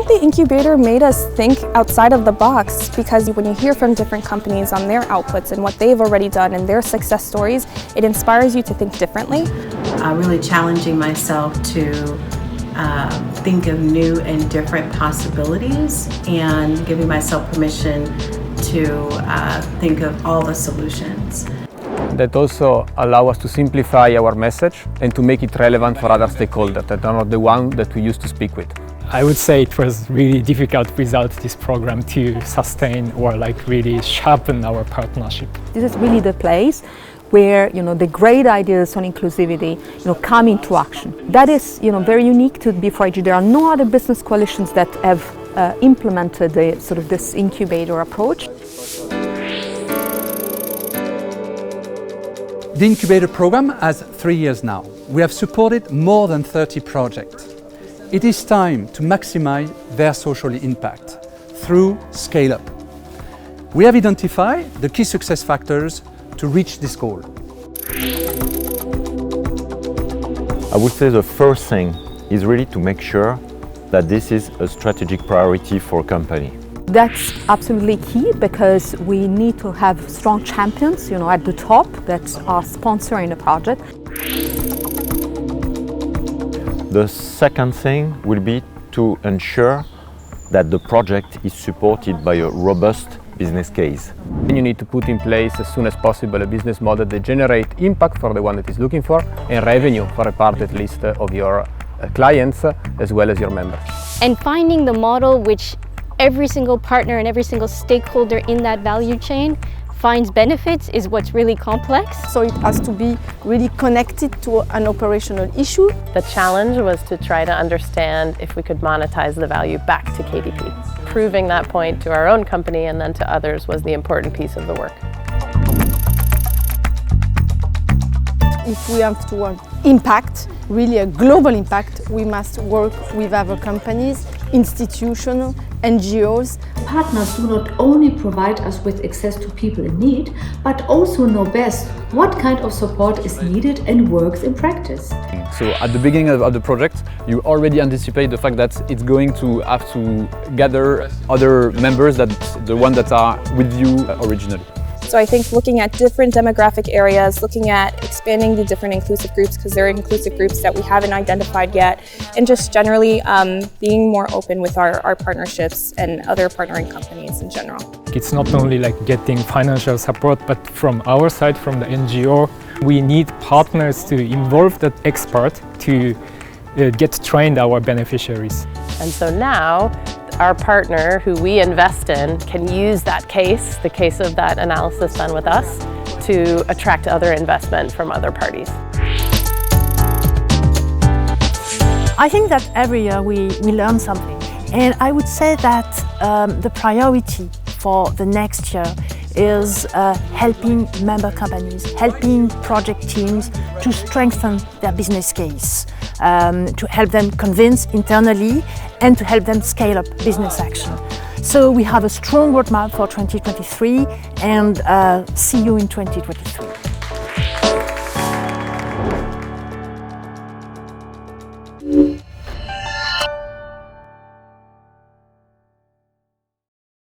think the incubator made us think outside of the box, because when you hear from different companies on their outputs and what they've already done and their success stories, it inspires you to think differently. Really challenging myself to think of new and different possibilities and giving myself permission to think of all the solutions. That also allow us to simplify our message and to make it relevant for other stakeholders that are not the one that we used to speak with. I would say it was really difficult without this program to sustain or really sharpen our partnership. This is really the place where the great ideas on inclusivity come into action. That is very unique to B4IG. There are no other business coalitions that have implemented this incubator approach. The incubator program has 3 years now. We have supported more than 30 projects. It is time to maximize their social impact through scale-up. We have identified the key success factors to reach this goal. I would say the first thing is really to make sure that this is a strategic priority for a company. That's absolutely key, because we need to have strong champions, at the top that are sponsoring the project. The second thing will be to ensure that the project is supported by a robust business case. You need to put in place as soon as possible a business model that generates impact for the one that is looking for and revenue for a part at least of your clients as well as your members. And finding the model which every single partner and every single stakeholder in that value chain finds benefits is what's really complex. So it has to be really connected to an operational issue. The challenge was to try to understand if we could monetize the value back to KDP. Proving that point to our own company and then to others was the important piece of the work. If we have to impact, really a global impact, we must work with other companies, institutions, NGOs. Partners do not only provide us with access to people in need, but also know best what kind of support is needed and works in practice. So at the beginning of the project, you already anticipate the fact that it's going to have to gather other members than the ones that are with you originally. So I think looking at different demographic areas, looking at expanding the different inclusive groups, because there are inclusive groups that we haven't identified yet, and just generally being more open with our partnerships and other partnering companies in general. It's not only getting financial support, but from our side, from the NGO, we need partners to involve that expert to get trained our beneficiaries. And so now, our partner, who we invest in, can use that case, the case of that analysis done with us, to attract other investment from other parties. I think that every year we learn something. And I would say that the priority for the next year is helping member companies, helping project teams to strengthen their business case, to help them convince internally and to help them scale up business action. So we have a strong roadmap for 2023 and see you in 2023.